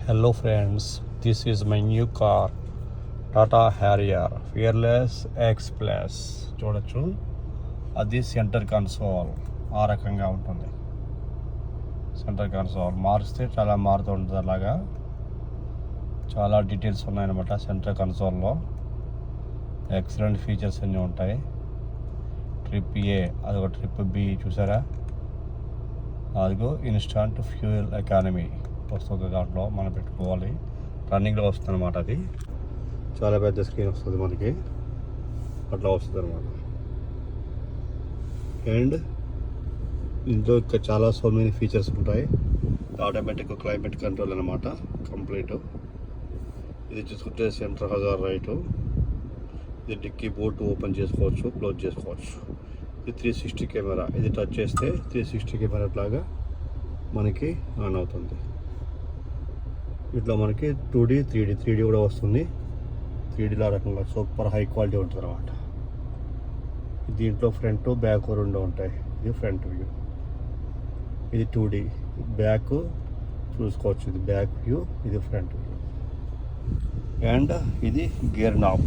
Hello friends, this is my new car Tata Harrier Fearless X Plus. చూడొచ్చు అది centre console ఆ రకంగా ఉంటుంది. సెంటర్ కన్సోల్ మారిస్తే చాలా మారుతూ ఉంటుంది. అలాగా చాలా డీటెయిల్స్ ఉన్నాయన్నమాట సెంటర్ కన్సోల్లో. ఎక్సలెంట్ ఫీచర్స్ అన్నీ ఉంటాయి. ట్రిప్ ఏ అదొక ట్రిప్ బి చూసారా, అదిగో ఇన్స్టాంట్ ఫ్యూయల్ ఎకానమీ వస్తుంది. దాంట్లో మనం పెట్టుకోవాలి. రన్నింగ్లో వస్తుంది అనమాట. అది చాలా పెద్ద స్క్రీన్ వస్తుంది మనకి, అట్లా వస్తుంది అనమాట. అండ్ ఇందులో ఇంకా చాలా సో మెనీ ఫీచర్స్ ఉంటాయి. ఆటోమేటిక్ క్లైమేట్ కంట్రోల్ అనమాట కంప్లీట్. ఇది చూసుకుంటే సెంటర్ హజార్ రైటు. ఇది డిక్కీ బోర్డు ఓపెన్ చేసుకోవచ్చు, క్లోజ్ చేసుకోవచ్చు. ఇది 360 కెమెరా. ఇది టచ్ చేస్తే 360 కెమెరా లాగా మనకి ఆన్ అవుతుంది. ఇట్లా మనకి 2D 3D కూడా వస్తుంది. 3Dలో రకంగా సూపర్ హై క్వాలిటీ ఉంటుంది అనమాట. దీంట్లో ఫ్రంట్ బ్యాక్ రెండు ఉంటాయి. ఇది ఫ్రంట్ వ్యూ, ఇది 2D. బ్యాక్ చూసుకోవచ్చు, ఇది బ్యాక్ వ్యూ, ఇది ఫ్రంట్ వ్యూ. అండ్ ఇది గేర్ నాబ్.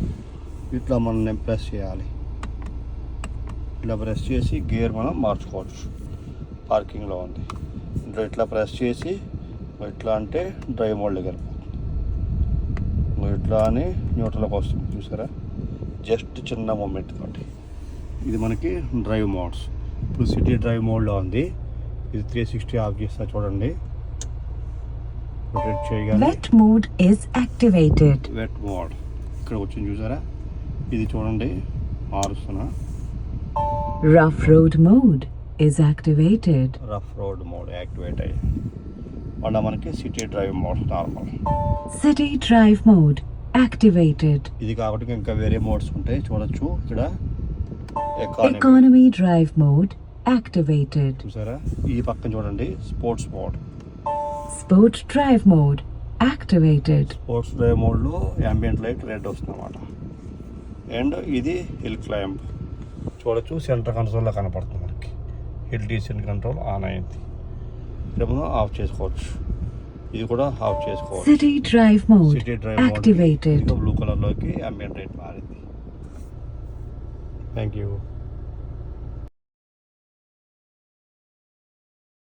ఇట్లా మనం ప్రెస్ చేయాలి. ఇట్లా ప్రెస్ చేసి గేర్ మనం మార్చుకోవచ్చు. పార్కింగ్లో ఉంది. ఇట్లా ఇట్లా ప్రెస్ చేసి ఇట్లా అంటే డ్రైవ్ మోడ్లోకి వెళ్ళిపోతుంది. ఇట్లా అని న్యూట్రల్కి వస్తుంది చూసారా, జస్ట్ చిన్న మూమెంట్ తోటి. ఇది మనకి డ్రైవ్ మోడ్స్. ఇప్పుడు సిటీ డ్రైవ్ మోడ్లో ఉంది. ఇది 360 ఆఫ్ చేస్తా చూడండి. రొటేట్ చేయగానే wet mode is activated. Wet mode ఇక్కడ వచ్చింది చూసారా. ఇది చూడండి మారుస్తున్నా. Rough road mode is activated. Rough road mode activate అయ్యి మళ్ళీ మనకి city drive mode normal. City drive mode activated. ఇది కాబట్టి ఇంకా వేరే మోడ్స్ ఉంటాయి చూడొచ్చు. ఇక్కడ ఎకానమీ డ్రైవ్ మోడ్ యాక్టివేటెడ్. చూసారా. ఈ పక్కన చూడండి sports mode. Sports drive mode activated. Sports drive మోడ్లో యాంబియంట్ లైట్ రెడ్ వస్తుంది అన్నమాట. అండ్ ఇది హిల్ క్లైంబ్ చూడొచ్చు. సెంటర్ కన్సోల్లో కనపడుతుంది మనకి. హిల్ డీసెంట్ కంట్రోల్ ఆన్ అయింది. ఇక్కడ మనం ఆఫ్ చేసుకోవచ్చు. ఇది కూడా ఆఫ్ చేసుకోవచ్చు. City drive mode city drive activated. Blue కలర్లోకి యాంబియంట్ లైట్ మారింది. Thank you.